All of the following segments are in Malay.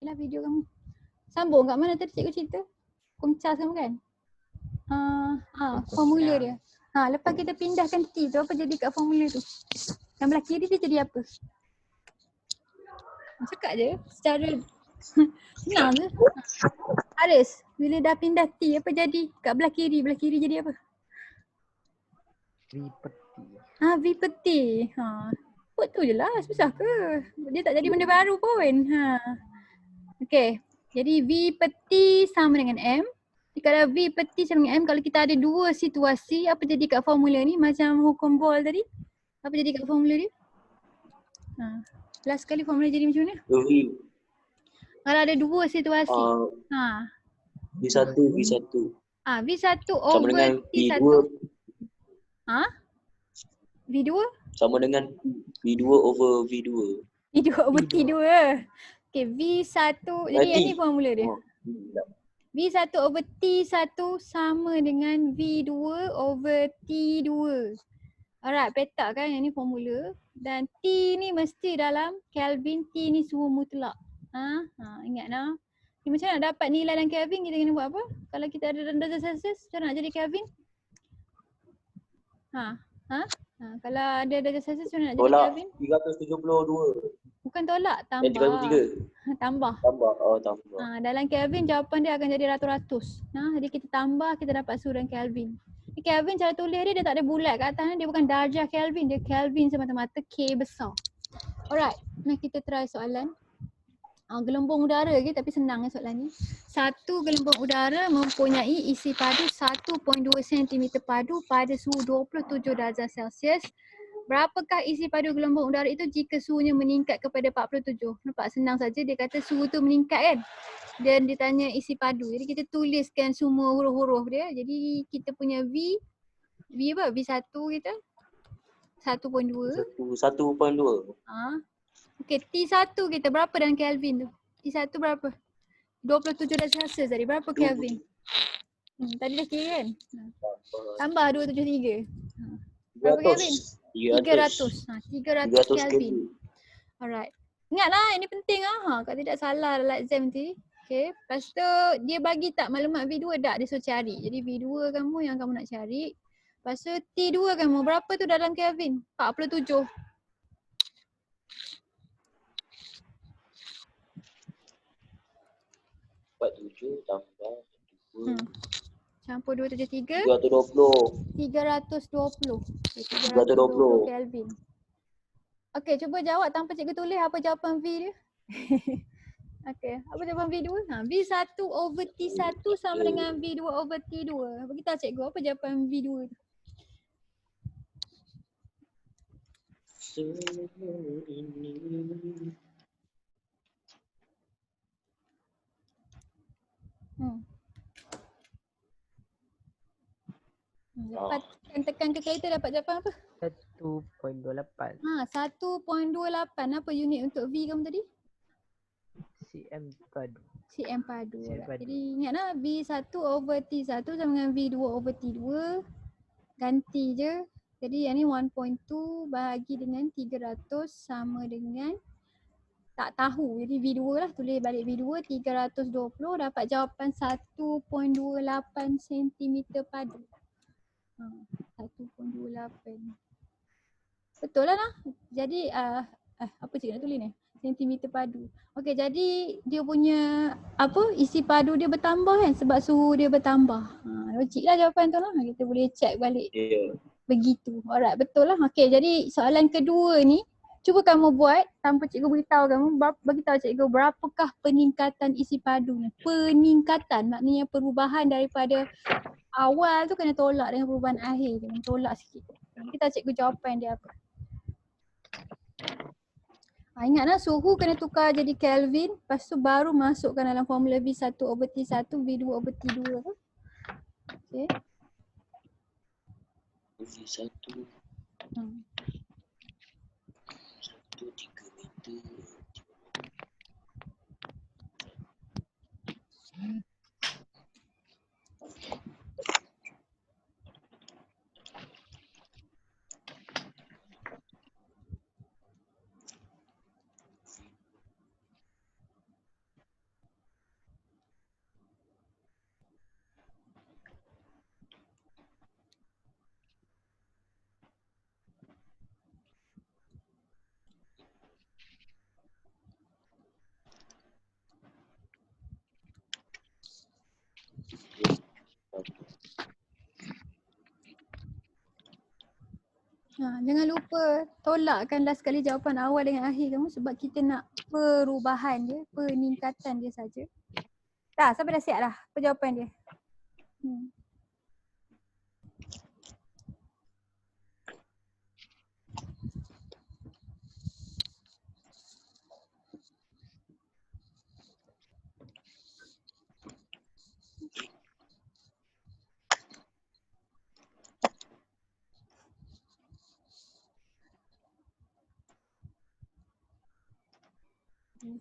lah video kamu. Sambung kat mana tadi cikgu cerita? Kumcas kamu kan? Formula dia. Lepas kita pindahkan T tu, apa jadi kat formula tu? Yang belah kiri dia jadi apa? Cakap je secara senang je. Haris, bila dah pindah T, apa jadi kat belah kiri? Belah kiri jadi apa? V peti. V peti. Buat tu je lah, susah ke? Dia tak jadi benda baru pun. Okay, jadi V peti sama dengan M. Jadi kalau V peti sama dengan M, kalau kita ada dua situasi, apa jadi kat formula ni? Macam hukum Boole tadi. Apa jadi kat formula dia? Last sekali formula jadi macam mana? Kalau ada dua situasi. V1. V1 Sama over dengan T1. V2. V2? Sama dengan V2 over V2. V2 over T2. Okay, V1. Jadi yang ni formula dia. V1 over T1 sama dengan V2 over T2. Alright, petak kan yang ni formula. Dan T ni mesti dalam Kelvin, T ni suhu mutlak. Ingat lah. Macam mana nak dapat nilai dalam Kelvin, kita kena buat apa? Kalau kita ada dalam darjah Celsius, macam mana nak jadi Kelvin? Kalau ada darjah Celsius, macam mana nak jadi Kelvin? Tolak 372. Bukan tolak, tambah. 303. Tambah. Tambah. Dalam Kelvin jawapan dia akan jadi ratus-ratus. Jadi kita tambah, kita dapat suhu dalam Kelvin. Kelvin cara tulis dia tak ada bulat kat atas, dia bukan darjah Kelvin, dia Kelvin semata-mata K besar. Alright, mari kita try soalan. Gelembung udara ke, tapi senang soalan ni. Satu gelembung udara mempunyai isi padu 1.2 cm padu pada suhu 27 darjah Celsius. Berapakah isi padu gelembung udara itu jika suhunya meningkat kepada 47? Nampak senang saja, dia kata suhu tu meningkat kan. Dan dia tanya isi padu. Jadi kita tuliskan semua huruf-huruf dia. Jadi kita punya V apa? V1 kita 1.2. 1.2. Okey, T1 kita berapa dalam Kelvin tu? T1 berapa? 27 darjah Celsius tadi. Berapa Kelvin? Tadi dah kira kan? Tambah 273. Berapa Kelvin? 300 Kelvin. Alright. Ingatlah ini penting kalau tidak salah dalam exam nanti. Okay. Lepas tu dia bagi tak maklumat V2 tak, dia suruh cari. Jadi V2 kamu yang kamu nak cari. Lepas tu T2 kamu berapa tu dalam Kelvin? 47. tambah 2. Campur 273. 320. 320 Kelvin. Okey, cuba jawab tanpa cikgu tulis apa jawapan V dia. Okey, apa jawapan V2? V1 over T1 sama dengan V2 over T2. Bagi tahu cikgu apa jawapan V2 tu. Lepas tekan ke kereta dapat jawapan apa? 1.28. 1.28. Apa unit untuk V kamu tadi? cm padu. cm padu. Jadi ingatlah V1 over T1 sama dengan V2 over T2. Ganti je. Jadi yang ni 1.2 bahagi dengan 300 sama dengan tak tahu. Jadi V2 lah, tulis balik V2 320 dapat jawapan 1.28 cm padu. 1.28. Betul lah nah. Jadi apa cikgu nak tulis ni? Sentimeter padu. Okey, jadi dia punya isi padu dia bertambah kan sebab suhu dia bertambah. Logik lah jawapan tu lah. Kita boleh check balik. Begitu. Alright, betul lah. Okey, jadi soalan kedua ni cuba kamu buat tanpa cikgu beritahu kamu, bagi tahu cikgu berapakah peningkatan isi padu ni. Peningkatan maknanya perubahan daripada awal tu kena tolak dengan perubahan akhir tu. Tolak sikit. Kita cikgu jawapan dia apa. Ingatlah suhu kena tukar jadi Kelvin, lepas tu baru masukkan dalam formula V1 over T1, V2 over T2 tu. Okay. V1 1 3 meter. Jangan lupa tolakkan last sekali jawapan awal dengan akhir kamu sebab kita nak perubahan dia, peningkatan dia saja. Dah, sampai dah siap dah apa jawapan dia?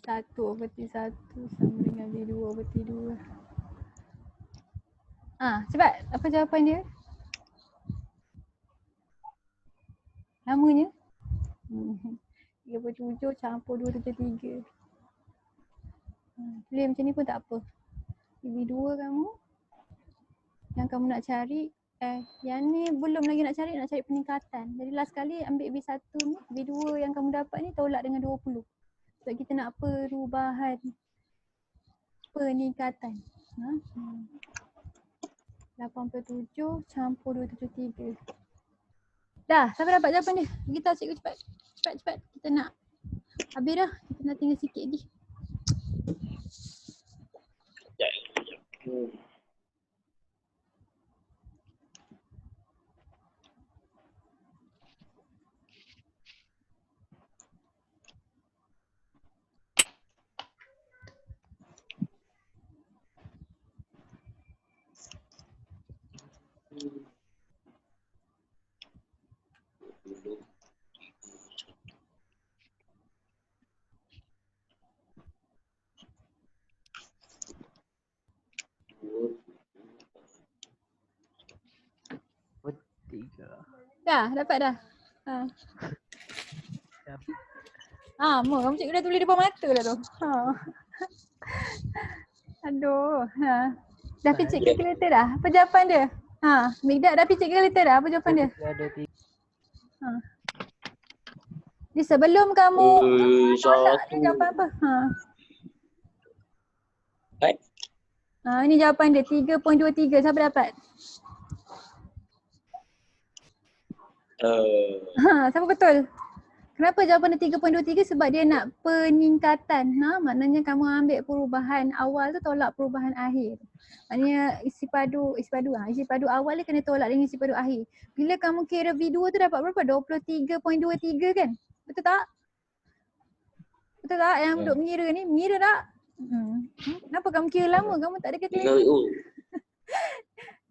Satu berarti satu sama dengan B2 berarti 2. Cepat. Apa jawapan dia? Namanya? 37 campur 273. Tulis macam ni pun tak apa. B2 kamu yang kamu nak cari, yang ni belum lagi nak cari peningkatan. Jadi last kali ambil B1 ni, B2 yang kamu dapat ni tolak dengan 20. Sebab kita nak perubahan, peningkatan. 87 campur 273. Dah, siapa dapat jawapan dia? Beritahu cikgu cepat. Cepat. Kita nak habis dah. Kita nak tinggal sikit lagi. Dah, dapat dah. Mak, kamu cikgu dah tulis depan mata lah tu. Aduh. Dah picit calculator dah? Apa jawapan dia? Migdad dah picit calculator dah? Apa jawapan dia? Jadi sebelum kamu tolak ni jawapan apa? Ini jawapan dia 3.23. Siapa dapat? Siapa betul? Kenapa jawapan dia 3.23? Sebab dia nak peningkatan. Maknanya kamu ambil perubahan awal tu tolak perubahan akhir. Maknanya isi padu awal dia kena tolak dengan isi padu akhir. Bila kamu kira V2 tu dapat berapa? 23.23 kan? Betul tak? Betul tak yang duk mengira ni? Mengira tak? Kenapa kamu kira lama? Kamu tak ada calculator.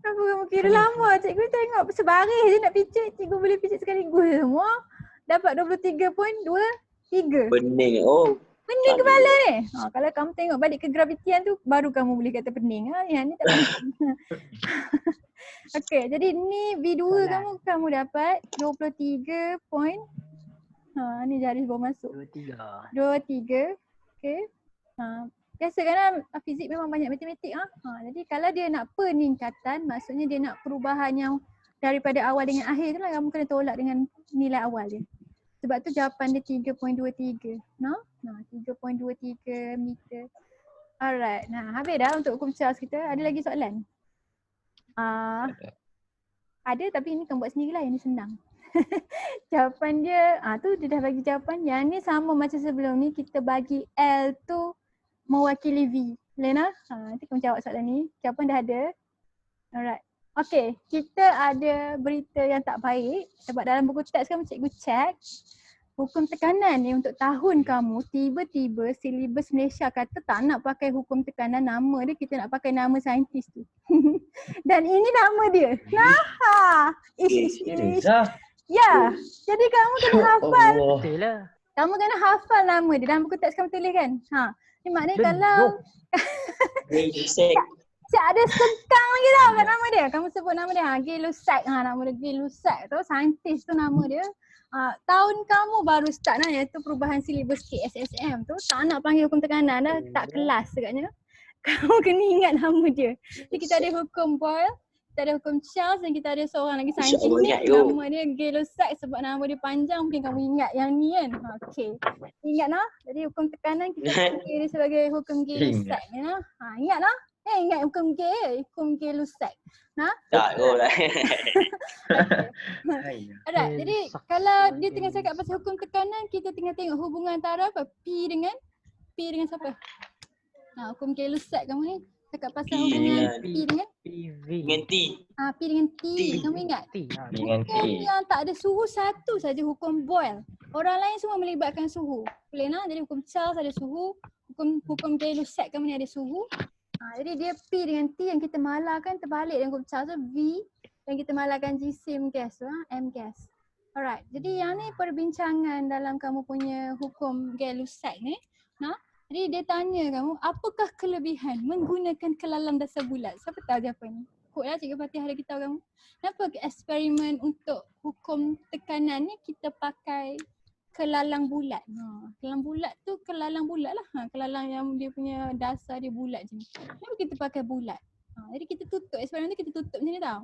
Kenapa kamu kira lama? Cikgu tengok sebaris je nak picit. Cikgu boleh picit sekaligus semua. Dapat 23.23. Pening. Pening kepala ni. Kalau kamu tengok balik kegravitian tu baru kamu boleh kata pening. Yang ni tak pening. Okey, jadi ni V2 kamu dapat 23 point. Ni garis baru masuk. 23. Okey. Biasa kan fizik memang banyak matematik. Jadi kalau dia nak peningkatan, maksudnya dia nak perubahan yang daripada awal dengan akhir tu lah, kamu kena tolak dengan nilai awal dia. Sebab tu jawapan dia 3.23. 3.23 meter. Alright. Habis dah untuk hukum Charles kita. Ada lagi soalan? Ada tapi ini kamu buat sendirilah. Yang ni senang. Jawapan dia, tu dia dah bagi jawapan. Yang ni sama macam sebelum ni. Kita bagi L tu mewakili V. Lena, nanti kamu jawab soalan ni. Jawapan dah ada. Alright. Okay, kita ada berita yang tak baik. Sebab dalam buku teks kamu cikgu check. Hukum tekanan ni untuk tahun kamu, tiba-tiba silibus Malaysia kata tak nak pakai hukum tekanan, nama dia kita nak pakai nama saintis tu. Dan ini nama dia. Ya, jadi kamu kena hafal. Kamu kena hafal nama dia. Dalam buku teks kamu tulis kan? Ni maknanya kalau Cik ada sekang lagi tau kat nama dia. Kamu sebut nama dia. Gay-Lussac. Nama dia Gay-Lussac tu. Saintis tu nama dia. Tahun kamu baru start iaitu perubahan silibus KSSM tu. Tak nak panggil hukum tekanan dah. Tak kelas agaknya. Kamu kena ingat nama dia. Jadi kita ada hukum Boyle. Kita ada hukum Charles dan kita ada seorang lagi saintis ni. Nama dia Gay-Lussac sebab nama dia panjang. Mungkin kamu ingat yang ni kan. Okay. Ingat lah. Jadi hukum tekanan kita panggil dia sebagai hukum Gay-Lussac. Ingat lah. Ingat hukum K, hukum K Lussac. Tak kot lah. Okay. Alright, jadi kalau dia tengah cakap pasal hukum tekanan, kita tengah tengok hubungan antara apa? P dengan siapa? Hukum K Lussac kamu ni cakap pasal P hubungan dengan- P dengan PV. Dengan T. P dengan T. T. Kamu ingat? Dengan T. Hukum yang tak ada suhu satu saja, hukum Boyle. Orang lain semua melibatkan suhu. Boleh nak? Jadi hukum Charles ada suhu, hukum K Lussac kamu ni ada suhu. Jadi dia P dengan T yang kita malarkan terbalik dengan hukum Charles tu V yang kita malarkan jisim gas tu, M gas. Alright. Jadi yang ni perbincangan dalam kamu punya hukum K Lussac ni. Jadi dia tanya kamu, apakah kelebihan menggunakan kelalang dasar bulat? Siapa tahu jawapan ni? Ikutlah Cikgu Fatihah ada beritahu kamu. Kenapa eksperimen untuk hukum tekanan ni kita pakai kelalang bulat? Kelalang bulat tu kelalang bulat lah. Kelalang yang dia punya dasar dia bulat je. Kenapa kita pakai bulat? Jadi kita tutup eksperimen tu, kita tutup macam ni tau.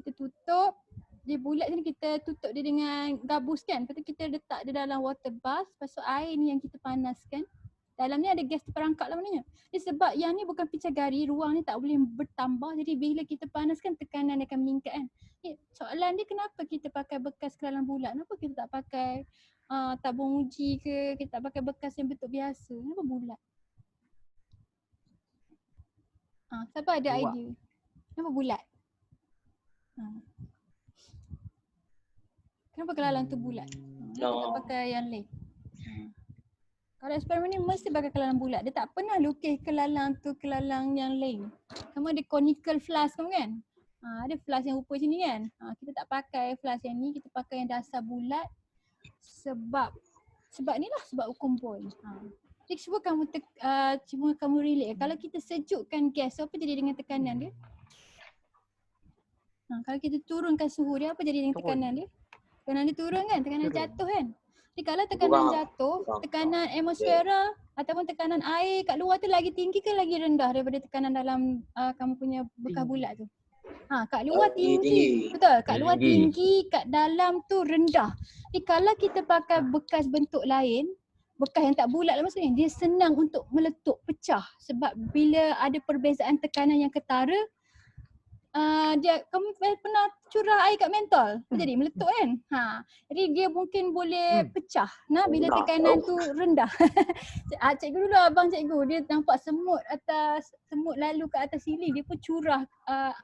Kita tutup, dia bulat je ni, kita tutup dia dengan gabus kan. Lepas tu kita letak dia dalam water bath. Lepas tu air ni yang kita panaskan. Dalam ni ada gas terperangkap lah maknanya. Sebab yang ni bukan picagari, ruang ni tak boleh bertambah. Jadi bila kita panaskan, tekanan dia akan meningkat kan. Soalan dia kenapa kita pakai bekas kelalang bulat? Kenapa kita tak pakai tabung uji ke, kita tak pakai bekas yang bentuk biasa? Kenapa bulat? Siapa ada Buat. idea? Kenapa bulat? Kenapa kelalang tu bulat? Kenapa tak pakai yang lain? Kalau eksperimen ni mesti pakai kelalang bulat. Dia tak pernah lukis kelalang tu kelalang yang lain. Kamu ada conical flask kamu kan? Ada flask yang rupa macam ni kan? Kita tak pakai flask yang ni, kita pakai yang dasar bulat. Sebab ni lah, sebab hukum Boyle. Jadi cuba kamu relate. Kalau kita sejukkan gas, apa jadi dengan tekanan dia? Kalau kita turunkan suhu dia, apa jadi dengan tekanan dia? Tekanan dia turun kan? Tekanan jatuh kan? Jadi kalau tekanan jatuh, tekanan atmosfera ataupun tekanan air kat luar tu lagi tinggi ke lagi rendah daripada tekanan dalam kamu punya bekas bulat tu? Kat luar tinggi. Betul, kat luar tinggi, kat dalam tu rendah. Jadi kalau kita pakai bekas bentuk lain, bekas yang tak bulat lah maksudnya, dia senang untuk meletup, pecah. Sebab bila ada perbezaan tekanan yang ketara, kamu pernah curah air kat mentol? Apa jadi? Meletup kan? Jadi dia mungkin boleh pecah bila tekanan tu rendah. Cikgu dulu, abang cikgu, dia nampak semut lalu kat atas siling, dia pun curah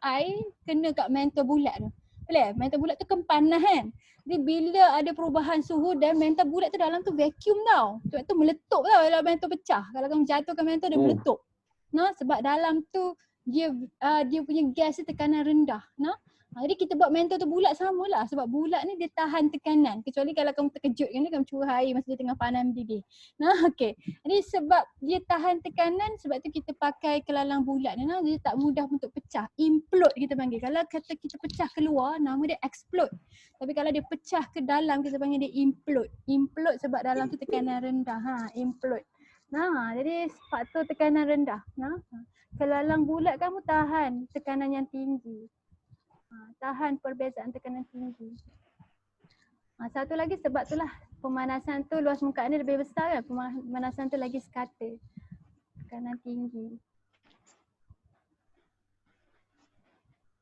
air kena kat mentol bulat tu. Boleh? Mentol bulat tu kan panas kan? Jadi bila ada perubahan suhu dan mentol bulat tu dalam tu vacuum tau. Sebab tu meletup tau kalau mentol pecah. Kalau kamu jatuhkan mentol dia meletup. Sebab dalam tu dia punya gas tu tekanan rendah. Jadi kita buat mentol tu bulat samalah. Sebab bulat ni dia tahan tekanan. Kecuali kalau kamu terkejut kan, kamu curah air masa dia tengah panas mendidih. Okey. Jadi sebab dia tahan tekanan, sebab tu kita pakai kelalang bulat ni. Dia tak mudah untuk pecah. Implode kita panggil. Kalau kata kita pecah keluar, nama dia explode. Tapi kalau dia pecah ke dalam, kita panggil dia implode. Implode sebab dalam tu tekanan rendah. Implode. Jadi faktor tekanan rendah. Kelalang bulat kamu tahan tekanan yang tinggi. Tahan perbezaan tekanan tinggi. Satu lagi sebab itulah pemanasan tu luas muka ni lebih besar kan. Pemanasan tu lagi sekata. Tekanan tinggi.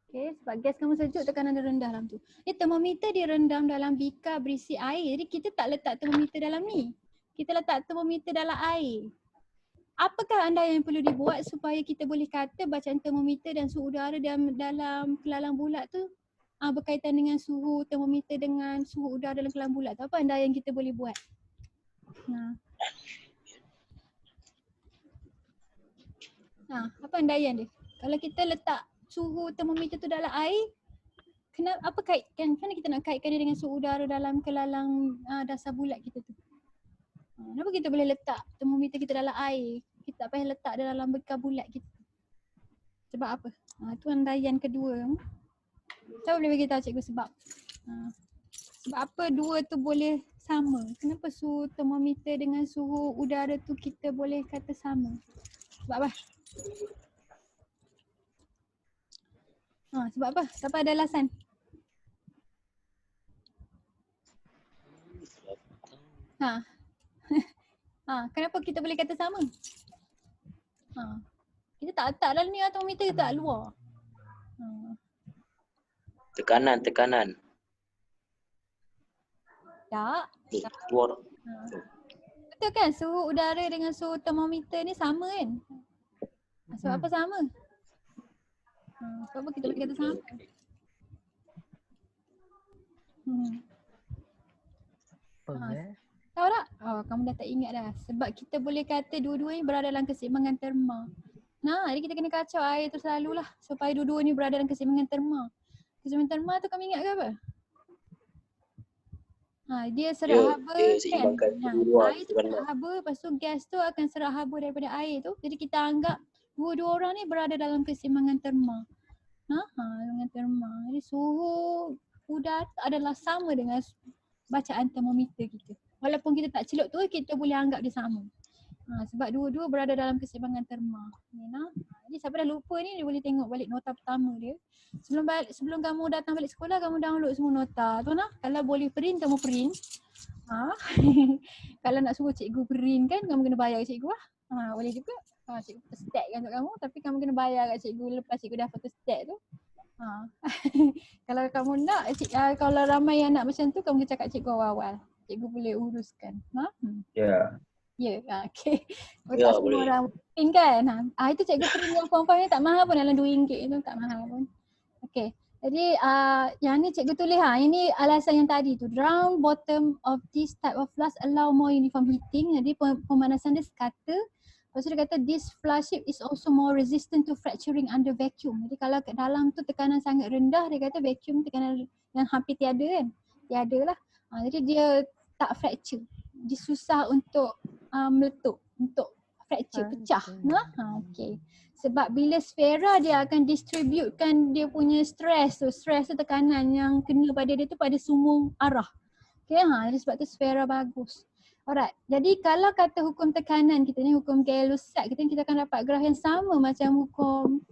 Okay, sebab gas kamu sejuk, tekanan dia rendah dalam tu. Termometer dia rendam dalam bikar berisi air. Jadi kita tak letak termometer dalam ni. Kita letak termometer dalam air. Apakah andaian yang perlu dibuat supaya kita boleh kata bacaan termometer dan suhu udara dalam kelalang bulat tu berkaitan dengan suhu termometer dengan suhu udara dalam kelalang bulat tu? Apa andaian yang kita boleh buat? Apa andaian dia? Kalau kita letak suhu termometer tu dalam air, apa kaitkan? Macam mana kita nak kaitkan dia dengan suhu udara dalam kelalang dasar bulat kita tu? Kenapa kita boleh letak termometer kita dalam air? Kita tak payah letak dia dalam bekal bulat kita. Sebab apa? Tu andaian kedua. Saya boleh bagi tahu cikgu sebab. Sebab apa dua tu boleh sama? Kenapa suhu termometer dengan suhu udara tu kita boleh kata sama? Sebab apa? Sebab apa? Siapa ada alasan? Kenapa kita boleh kata sama? Kita tak letak dalam ni termometer, kita letak luar. Tekanan. Tak. Keluar. Betul kan suhu udara dengan suhu termometer ni sama kan? Sebab apa sama? Sebab apa kita boleh kata sama? Tahu tak? Oh, kamu dah tak ingat dah. Sebab kita boleh kata dua-dua ni berada dalam keseimbangan terma. Nah, jadi kita kena kacau air tu selalulah supaya dua-dua ni berada dalam keseimbangan terma. Keseimbangan terma tu kamu ingat ke apa? Dia serak haba kan? Air tu serak haba, lepas tu gas tu akan serak haba daripada air tu. Jadi kita anggap dua-dua orang ni berada dalam keseimbangan terma. Dengan terma. Jadi suhu udara adalah sama dengan bacaan termometer kita. Walaupun kita tak celup tu, kita boleh anggap dia sama. Sebab dua-dua berada dalam keseimbangan terma. Jadi siapa dah lupa ni, dia boleh tengok balik nota pertama dia. Sebelum kamu datang balik sekolah, kamu download semua nota tu nah. Kalau boleh print, kamu print. Kalau nak suruh cikgu print kan, kamu kena bayar cikgu lah. Boleh juga. Cikgu stack kan untuk kamu, tapi kamu kena bayar kat cikgu lepas cikgu dah photo stack tu. Kalau kamu nak, kalau ramai yang nak macam tu, kamu kena cakap cikgu awal-awal. Cikgu boleh uruskan. Ya, okay. Ya, Tak semua orang print kan. Itu cikgu print yang form-form ni tak mahal pun, dalam RM2 tu tak mahal pun. Okay. Jadi yang ni cikgu tulis ini alasan yang tadi tu. Round bottom of this type of flask allow more uniform heating. Jadi pemanasan dia sekata. Lepas tu dia kata this flask shape is also more resistant to fracturing under vacuum. Jadi kalau kat dalam tu tekanan sangat rendah, dia kata vacuum tekanan yang hampir tiada kan. Tiada lah. Jadi dia tak fracture. Dia susah untuk meletup, untuk fracture, pecah. Okay. Sebab bila sfera dia akan distributekan dia punya stress tu tekanan yang kena pada dia tu pada semua arah. Okay, jadi sebab tu sfera bagus. Alright, jadi kalau kata hukum tekanan kita ni, hukum Gay-Lussac kita akan dapat graf yang sama macam hukum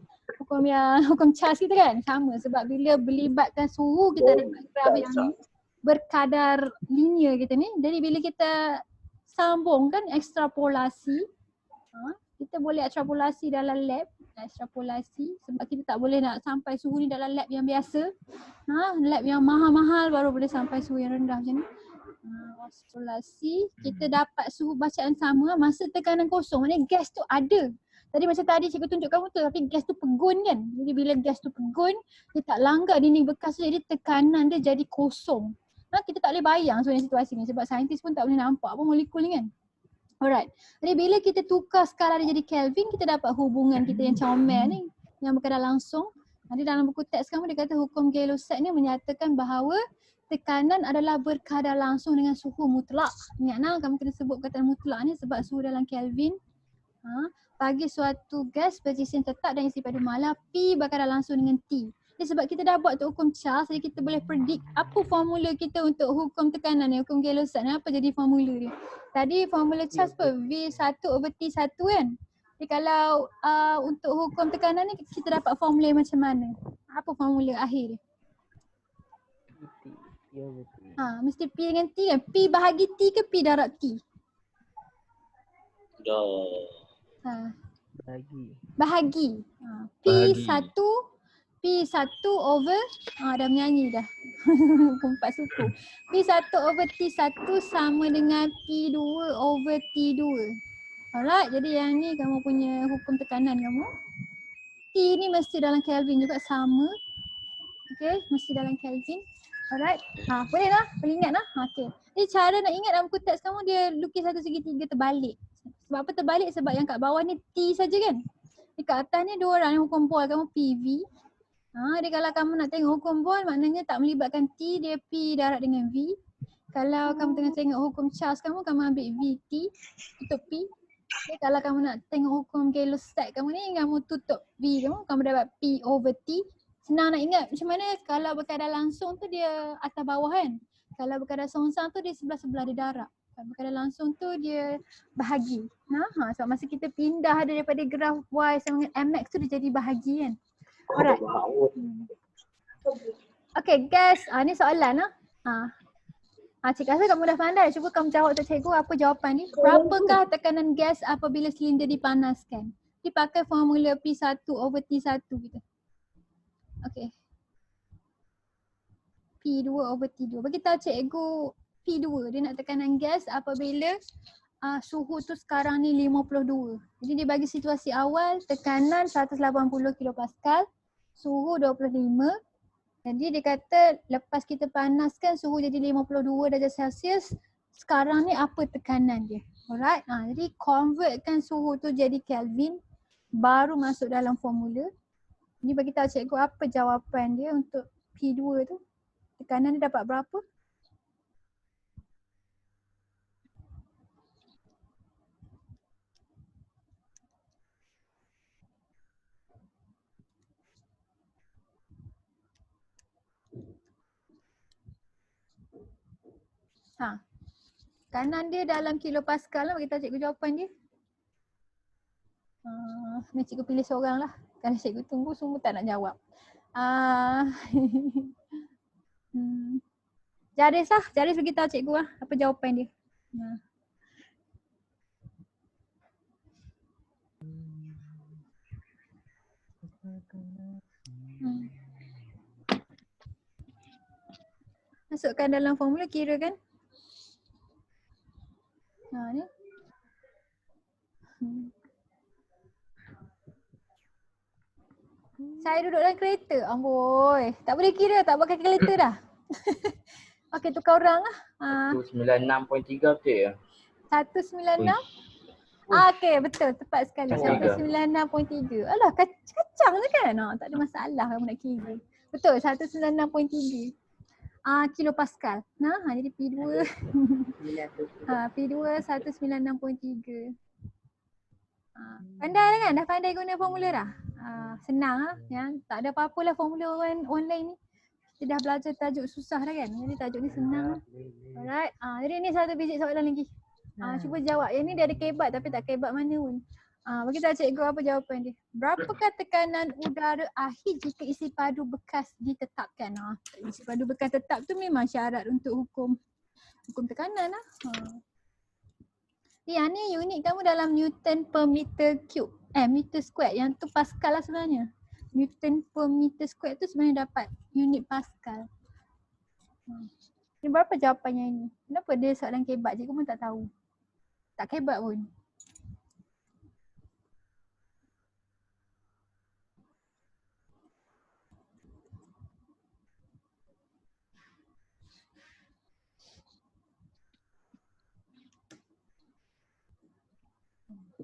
Charles kita kan? Sama sebab bila berlibatkan suhu kita dapat graf yang ni berkadar linear kita ni. Jadi bila kita sambungkan ekstrapolasi, kita boleh ekstrapolasi dalam lab, sebab kita tak boleh nak sampai suhu ni dalam lab yang biasa. Lab yang mahal-mahal baru boleh sampai suhu yang rendah macam ni. Ekstrapolasi, kita dapat suhu bacaan sama masa tekanan kosong. Maksudnya gas tu ada. Tadi macam tadi cikgu tunjuk kamu tu, tapi gas tu pegun kan. Jadi bila gas tu pegun, dia tak langgar dinding bekas tu, jadi tekanan dia jadi kosong. Kita tak boleh bayang sebenarnya situasi ni sebab saintis pun tak boleh nampak apa molekul ni kan. Alright. Jadi bila kita tukar skala dia jadi Kelvin, kita dapat hubungan kita yang comel ni yang berkadar langsung. Jadi dalam buku teks kamu dia kata hukum Gay-Lussac ni menyatakan bahawa tekanan adalah berkadar langsung dengan suhu mutlak. Ingat kamu kena sebut perkataan mutlak ni sebab suhu dalam Kelvin. Bagi suatu gas berjisim tetap dan isi padu malah P berkadar langsung dengan T. Jadi sebab kita dah buat tu hukum Charles, jadi kita boleh predict apa formula kita untuk hukum tekanan ni, hukum Gay-Lussac ni, apa jadi formula dia. Tadi formula Charles apa? V1/T1 kan? Jadi kalau untuk hukum tekanan ni kita dapat formula macam mana? Apa formula akhir dia? Mesti P dengan T kan? P bahagi T ke P darab T? Bahagi. P1 over dah menyanyi dah. Kumpat suku. P1/T1 sama dengan P2 over T2. Alright, jadi yang ni kamu punya hukum tekanan kamu. T ni mesti dalam Kelvin juga sama. Okay, mesti dalam Kelvin. Alright. Boleh lah, boleh ingat lah. Okay. Jadi cara nak ingat dalam buku teks kamu dia lukis satu segitiga terbalik. Sebab apa terbalik? Sebab yang kat bawah ni T saja kan. Dekat atas ni dua orang yang hukum Boyle kamu PV. Jadi kalau kamu nak tengok hukum Boyle maknanya tak melibatkan T, dia P darab dengan V. Kalau kamu tengah tengok hukum Charles kamu ambil VT, tutup P. Okay, kalau kamu nak tengok hukum Gay-Lussac kamu ni, kamu tutup V kamu dapat P over T. Senang nak ingat macam mana kalau berkadar langsung tu dia atas bawah kan. Kalau berkadar songsang tu dia sebelah-sebelah dia darab. Kalau berkadar langsung tu dia bahagi. Sebab masa kita pindah daripada graf Y sama dengan MX tu dia jadi bahagi kan. Alright. Okay guys, ni soalan lah. Cikgu rasa kamu dah pandai. Cuba kamu jawab untuk cikgu apa jawapan ni. Berapakah tekanan gas apabila silinder dipanaskan? Jadi pakai formula P1 over T1 kita. Okay. P2 over T2. Bagi tahu cikgu P2 dia nak tekanan gas apabila suhu tu sekarang ni 52. Jadi dia bagi situasi awal tekanan 180 kilopascal, suhu 25. Jadi dia kata lepas kita panaskan suhu jadi 52 darjah Celsius, sekarang ni apa tekanan dia. Alright, jadi convertkan suhu tu jadi Kelvin baru masuk dalam formula. Ni bagi tahu cikgu apa jawapan dia untuk P2 tu. Tekanan dia dapat berapa? Tekanan dia dalam kilopascal lah, bagi tahu cikgu jawapan dia. Ni cikgu pilih seorang lah. Kalau cikgu tunggu semua tak nak jawab. Jaris lah. Jaris bagi tahu cikgu lah apa jawapan dia. Masukkan dalam formula kira kan. Ni. Saya duduk dalam kereta. Amboi. Tak boleh kira, tak pakai kalkulator dah. Okey, tukar orang lah. 196.3 betul ya? 196? Okey, betul. Tepat sekali. 196.3. Alah, kacang je kan? Tak ada masalah kamu nak kira. Betul, 196.3. Kilopascal. Jadi P2. P2 196.3. Pandai lah kan? Dah pandai guna formula dah? Senang lah. Tak ada apa-apa lah formula online ni. Kita dah belajar tajuk susah dah kan? Jadi tajuk ni senang lah. Alright. Jadi ni satu biji soalan lagi. Cuba jawab. Yang ni dia ada kebat tapi tak kebat mana pun. Bagi tahu cikgu apa jawapan dia. Berapakah tekanan udara akhir jika isi padu bekas ditetapkan? Isi padu bekas tetap tu memang syarat untuk hukum tekanan lah. Yang ni unit kamu dalam Newton per meter cube. Meter square. Yang tu Pascal lah sebenarnya. Newton per meter square tu sebenarnya dapat unit Pascal. Ni berapa jawapannya ini? Kenapa dia soalan kebat? Cikgu pun tak tahu. Tak kebat pun.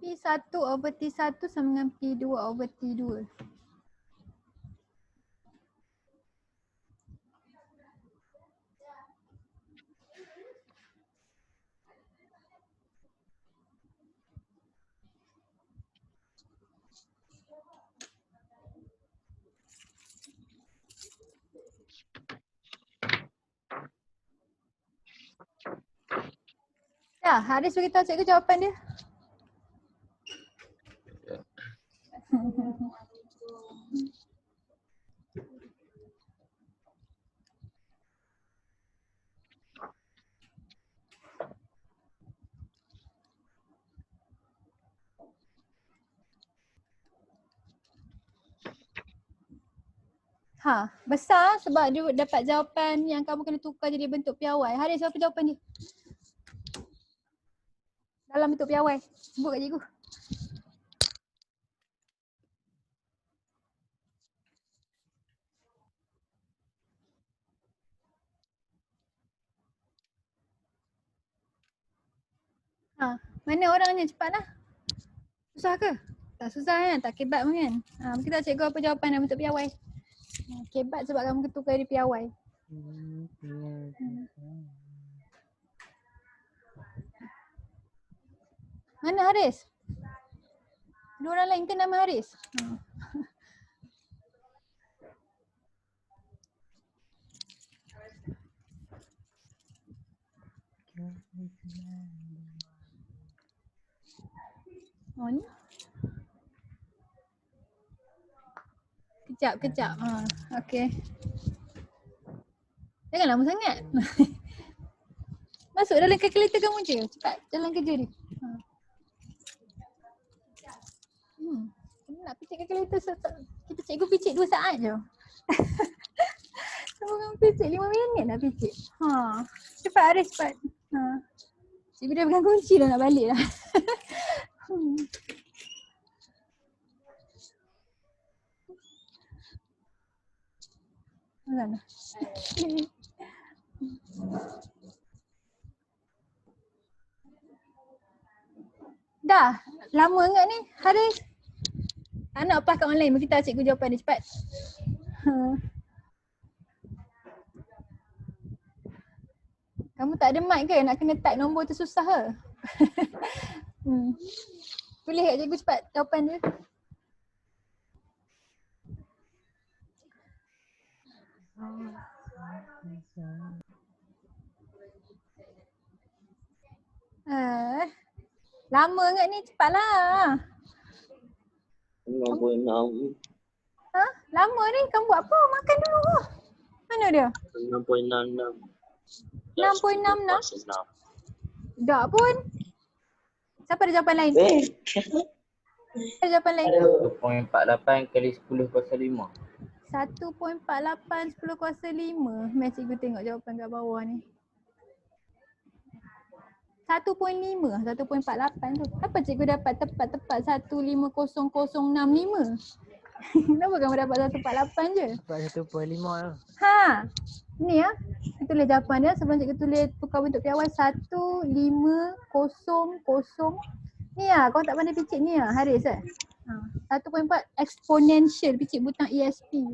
P1 over T1 sama dengan P2 over T2. Ya, Haris beritahu cikgu jawapan dia. Besar sebab dia dapat jawapan yang kamu kena tukar jadi bentuk piawai. Haris, apa jawapan dia? Dalam bentuk piawai. Sebut kat cikgu. Mana orangnya? Cepatlah. Susah ke? Tak susah kan? Tak kebat pun kan? Kita cikgu apa jawapan dalam bentuk piawai. Kebat sebab kamu tukar jadi piawai. Mana Haris? Ada orang lain ke nama Haris? Ni. Kejap. Okey. Jangan lama sangat. Masuk dalam kalkulator kamu je. Cepat jalan kerja dia. nak picit kalkulator kita cikgu picit 2 saat je. Sama kamu picit 5 minit nak picit. Cepat Aris cepat. Cikgu dah pegang kunci dah nak balik dah. Alah. Dah, lama enggak ni Haris? Tak nak lepas kat online, kita cikgu jawapan dia cepat. Kamu tak ada mic ke? Nak kena type nombor tu susah ke? Boleh kat cikgu cepat jawapan dia? Lama enggak ni? Cepatlah. 66. Lama ni? Kamu buat apa? Makan dulu. Mana dia? 6.66. 6.66? Tak pun. Siapa ada jawapan lain? Ada jawapan lain? 1.48 kali 10 kuasa 5. 1.48 10 kuasa 5. Mari cikgu tengok jawapan kat bawah ni. 1.5, 1.48 tu. Apa cikgu dapat tepat-tepat 150065? Kenapa kamu dapat 1.48 je? Dapat 1.5 lah. Ni kita tulis jawapan dia sebelum cikgu tulis tukar bentuk piawai 1500. Ni kau tak pandai picit ni Haris 1.4 exponential picit butang ESP.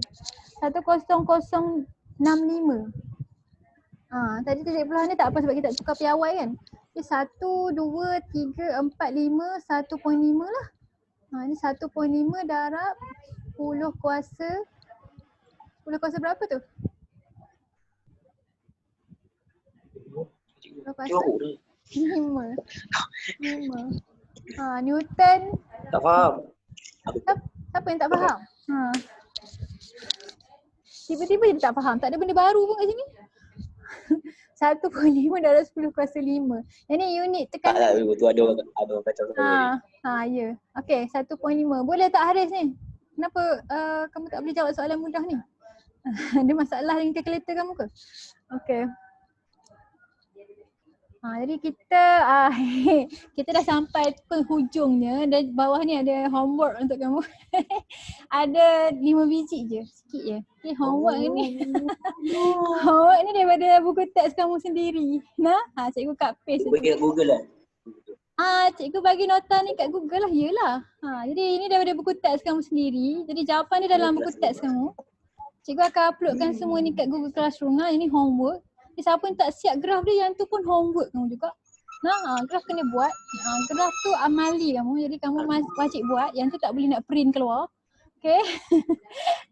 10065. Tadi tu cikgu ni tak apa sebab kita tukar piawai kan. Jadi 1, 2, 3, 4, 5, 1.5 lah. Ni 1.5 darab 10 kuasa. 10 kuasa berapa tu? 10 kuasa 5. Newton. Tak faham. Siapa yang tak faham? Tiba-tiba dia tak faham. Tak ada benda baru pun kat sini. 1.5 darab 10 kuasa 5. Yang ni unit tekanan. Tak, tu ada orang kacau saya. Ya. Okey, 1.5. Boleh tak Haris ni? Kenapa kamu tak boleh jawab soalan mudah ni? Ada masalah dengan kalkulator kamu ke? Okey. Jadi kita dah sampai penghujungnya dan bawah ni ada homework untuk kamu. Ada 5 biji je, sikit je. Okay, homework ni. Homework ni daripada buku teks kamu sendiri. Cikgu kat paste. Bagi kat Google lah. Cikgu bagi nota ni kat Google lah, yelah. Jadi ini daripada buku teks kamu sendiri. Jadi jawapan dia dalam buku teks kamu. Cikgu akan uploadkan semua ni kat Google Classroom lah. Ini homework. Siapa yang tak siap graf dia, yang tu pun homework kamu juga. Graf kena buat. Graf tu amali kamu. Jadi kamu wajib buat. Yang tu tak boleh nak print keluar. Okay.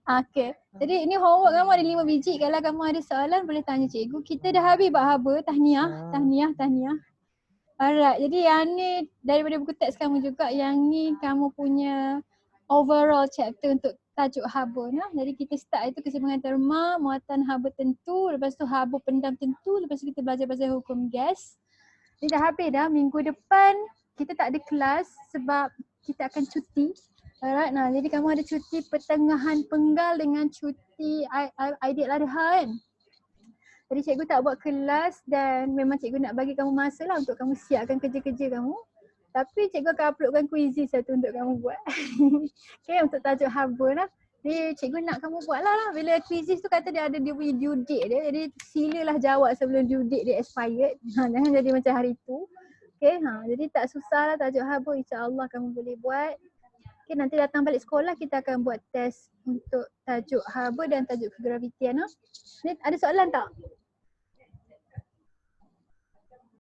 Okay. Jadi ini homework kamu ada 5 biji. Kalau kamu ada soalan boleh tanya cikgu. Kita dah habis bab haba. Tahniah. Alright. Jadi yang ni daripada buku teks kamu juga. Yang ni kamu punya overall chapter untuk tajuk haba. Jadi kita start itu keseimbangan terma, muatan haba tentu, lepas tu haba pendam tentu, lepas tu kita belajar pasal hukum gas. Ini dah habis dah. Minggu depan kita tak ada kelas sebab kita akan cuti. Alright, jadi kamu ada cuti pertengahan penggal dengan cuti Aidiladha kan. Jadi cikgu tak buat kelas dan memang cikgu nak bagi kamu masa lah untuk kamu siapkan kerja-kerja kamu. Tapi cikgu akan uploadkan kuizi satu untuk kamu buat. Okay, untuk tajuk haba lah. Jadi cikgu nak kamu buat lah. Bila kuizi tu kata dia ada dia punya due date dia. Jadi silalah jawab sebelum due date dia expired. Jangan jadi macam hari tu. Okay, jadi tak susah lah tajuk haba. InsyaAllah kamu boleh buat. Okay, nanti datang balik sekolah kita akan buat test untuk tajuk haba dan tajuk kegravitian. Ni ada soalan tak?